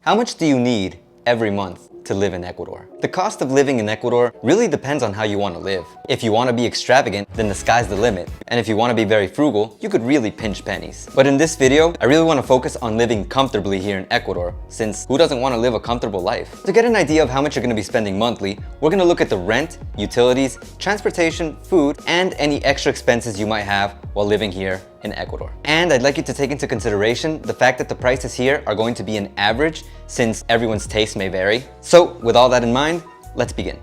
How much do you need every month to live in Ecuador? The cost of living in Ecuador really depends on how you want to live. If you want to be extravagant, then the sky's the limit. And if you want to be very frugal, you could really pinch pennies. But in this video, I really want to focus on living comfortably here in Ecuador, since who doesn't want to live a comfortable life? To get an idea of how much you're going to be spending monthly, we're going to look at the rent, utilities, transportation, food, and any extra expenses you might have while living here in Ecuador. And I'd like you to take into consideration the fact that the prices here are going to be an average, since everyone's taste may vary. So with all that in mind, let's begin.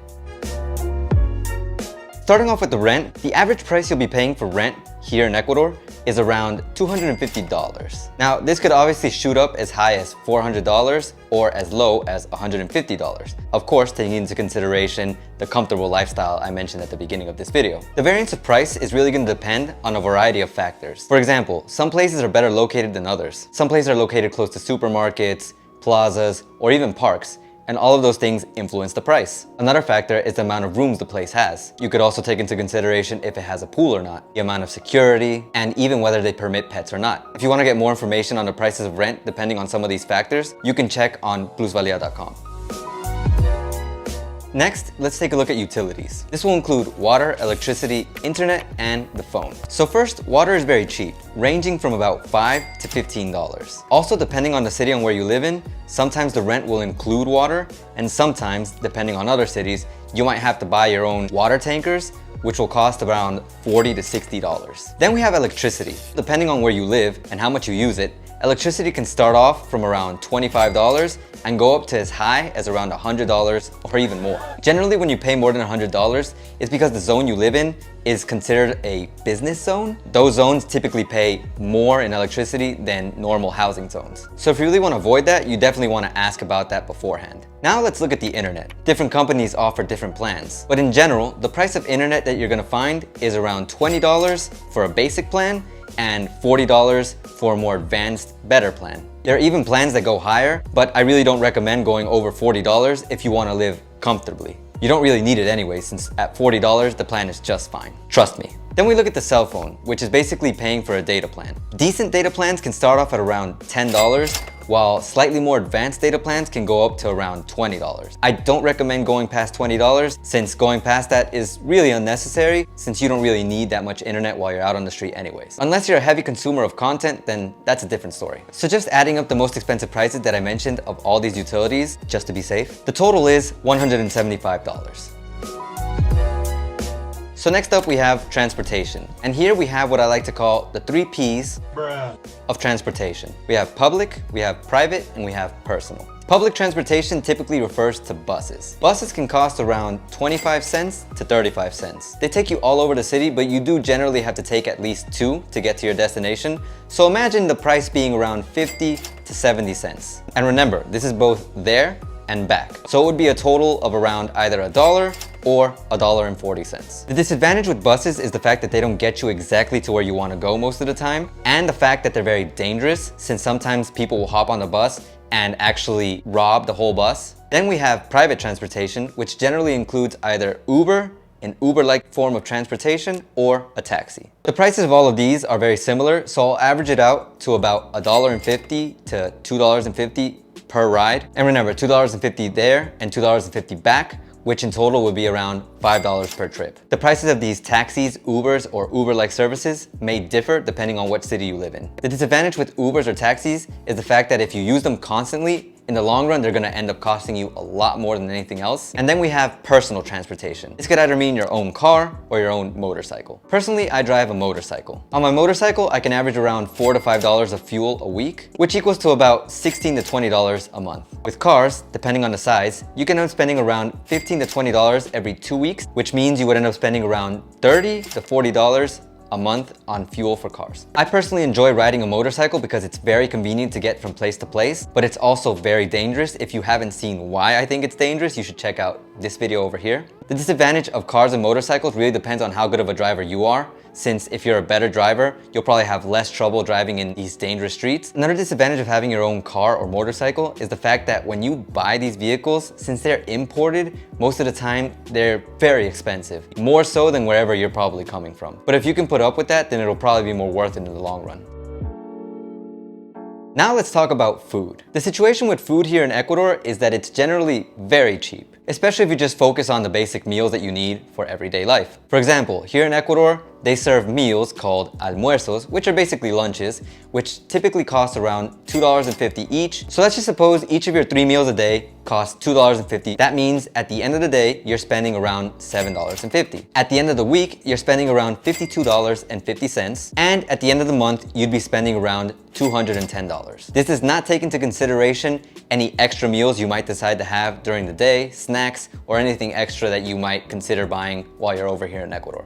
Starting off with the rent, the average price you'll be paying for rent here in Ecuador is around $250. Now, this could obviously shoot up as high as $400 or as low as $150. Of course, taking into consideration the comfortable lifestyle I mentioned at the beginning of this video. The variance of price is really going to depend on a variety of factors. For example, some places are better located than others. Some places are located close to supermarkets, plazas, or even parks, and all of those things influence the price. Another factor is the amount of rooms the place has. You could also take into consideration if it has a pool or not, the amount of security, and even whether they permit pets or not. If you want to get more information on the prices of rent depending on some of these factors, you can check on plusvalia.com. Next, let's take a look at utilities. This will include water, electricity, internet, and the phone. So first, water is very cheap, ranging from about $5 to $15. Also, depending on the city and where you live in, sometimes the rent will include water, and sometimes, depending on other cities, you might have to buy your own water tankers, which will cost around $40 to $60. Then we have electricity. Depending on where you live and how much you use it, electricity can start off from around $25 and go up to as high as around $100 or even more. Generally, when you pay more than $100, it's because the zone you live in is considered a business zone. Those zones typically pay more in electricity than normal housing zones. So if you really want to avoid that, you definitely want to ask about that beforehand. Now let's look at the internet. Different companies offer different plans, but in general, the price of internet that you're going to find is around $20 for a basic plan and $40 for a more advanced, better plan. There are even plans that go higher, but I really don't recommend going over $40 if you want to live comfortably. You don't really need it anyway, since at $40, the plan is just fine. Trust me. Then we look at the cell phone, which is basically paying for a data plan. Decent data plans can start off at around $10, while slightly more advanced data plans can go up to around $20. I don't recommend going past $20, since going past that is really unnecessary, since you don't really need that much internet while you're out on the street anyways. Unless you're a heavy consumer of content, then that's a different story. So just adding up the most expensive prices that I mentioned of all these utilities, just to be safe, the total is $175. So next up we have transportation. And here we have what I like to call the 3 P's of transportation. We have public, we have private, and we have personal. Public transportation typically refers to buses. Buses can cost around 25 cents to 35 cents. They take you all over the city, but you do generally have to take at least 2 to get to your destination. So imagine the price being around 50 to 70 cents. And remember, this is both there and back. So it would be a total of around either $1 or $1.40. The disadvantage with buses is the fact that they don't get you exactly to where you want to go most of the time, and the fact that they're very dangerous, since sometimes people will hop on the bus and actually rob the whole bus. Then we have private transportation, which generally includes either Uber, an Uber-like form of transportation, or a taxi. The prices of all of these are very similar, so I'll average it out to about $1.50 to $2.50 per ride. And remember, $2.50 there and $2.50 back, which in total would be around $5 per trip. The prices of these taxis, Ubers, or Uber-like services may differ depending on what city you live in. The disadvantage with Ubers or taxis is the fact that if you use them constantly, in the long run, they're gonna end up costing you a lot more than anything else. And then we have personal transportation. This could either mean your own car or your own motorcycle. Personally, I drive a motorcycle. On my motorcycle, I can average around $4 to $5 of fuel a week, which equals to about $16 to $20 a month. With cars, depending on the size, you can end up spending around $15 to $20 every 2 weeks, which means you would end up spending around $30 to $40 a month on fuel for cars. I personally enjoy riding a motorcycle because it's very convenient to get from place to place, but it's also very dangerous. If you haven't seen why I think it's dangerous, you should check out this video over here. The disadvantage of cars and motorcycles really depends on how good of a driver you are, since if you're a better driver, you'll probably have less trouble driving in these dangerous streets. Another disadvantage of having your own car or motorcycle is the fact that when you buy these vehicles, since they're imported, most of the time they're very expensive, more so than wherever you're probably coming from. But if you can put up with that, then it'll probably be more worth it in the long run. Now let's talk about food. The situation with food here in Ecuador is that it's generally very cheap, especially if you just focus on the basic meals that you need for everyday life. For example, here in Ecuador, they serve meals called almuerzos, which are basically lunches, which typically cost around $2.50 each. So let's just suppose each of your 3 meals a day costs $2.50. That means at the end of the day, you're spending around $7.50. At the end of the week, you're spending around $52.50. And at the end of the month, you'd be spending around $210. This does not take into consideration any extra meals you might decide to have during the day, snacks, or anything extra that you might consider buying while you're over here in Ecuador.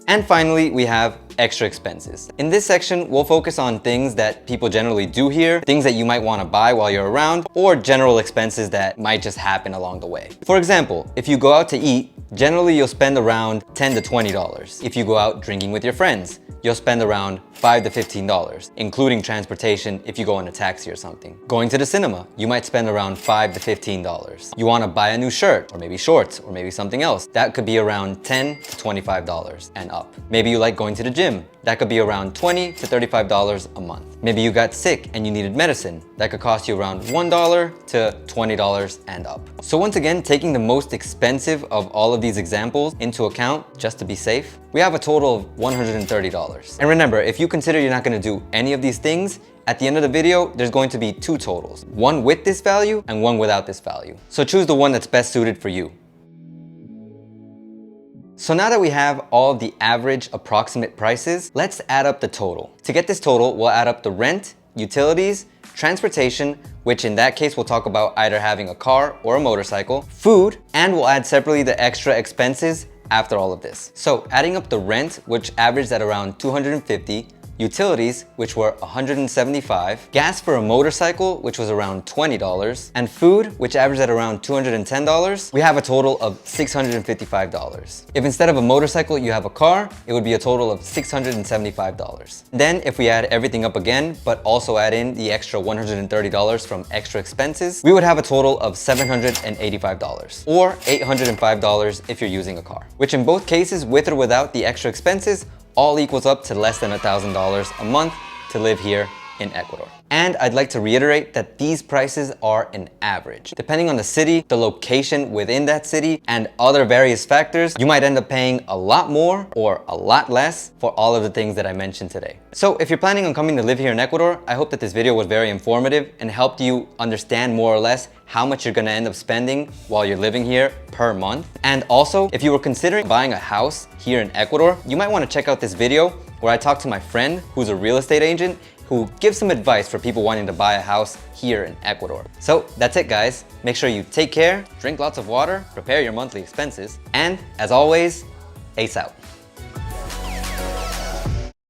And finally, we have extra expenses. In this section, we'll focus on things that people generally do here, things that you might want to buy while you're around, or general expenses that might just happen along the way. For example, if you go out to eat, generally you'll spend around $10 to $20. If you go out drinking with your friends, you'll spend around $5 to $15, including transportation if you go in a taxi or something. Going to the cinema, you might spend around $5 to $15. You want to buy a new shirt, or maybe shorts, or maybe something else. That could be around $10 to $25 and up. Maybe you like going to the gym. That could be around $20 to $35 a month. Maybe you got sick and you needed medicine. That could cost you around $1 to $20 and up. So once again, taking the most expensive of all of these examples into account, just to be safe, we have a total of $130. And remember, if you consider you're not going to do any of these things, at the end of the video, there's going to be 2 totals, one with this value and one without this value. So choose the one that's best suited for you. So now that we have all the average approximate prices, let's add up the total. To get this total, we'll add up the rent, utilities, transportation, which in that case we'll talk about either having a car or a motorcycle, food, and we'll add separately the extra expenses after all of this. So adding up the rent, which averaged at around $250, utilities, which were $175, gas for a motorcycle, which was around $20, and food, which averaged at around $210, we have a total of $655. If instead of a motorcycle you have a car, it would be a total of $675. Then if we add everything up again, but also add in the extra $130 from extra expenses, we would have a total of $785, or $805 if you're using a car, which in both cases, with or without the extra expenses, all equals up to less than $1,000 a month to live here in Ecuador. And I'd like to reiterate that these prices are an average. Depending on the city, the location within that city, and other various factors, you might end up paying a lot more or a lot less for all of the things that I mentioned today. So if you're planning on coming to live here in Ecuador, I hope that this video was very informative and helped you understand more or less how much you're gonna end up spending while you're living here per month. And also, if you were considering buying a house here in Ecuador, you might wanna check out this video where I talk to my friend who's a real estate agent who gives some advice for people wanting to buy a house here in Ecuador. So that's it, guys. Make sure you take care, drink lots of water, prepare your monthly expenses, and as always, ace out.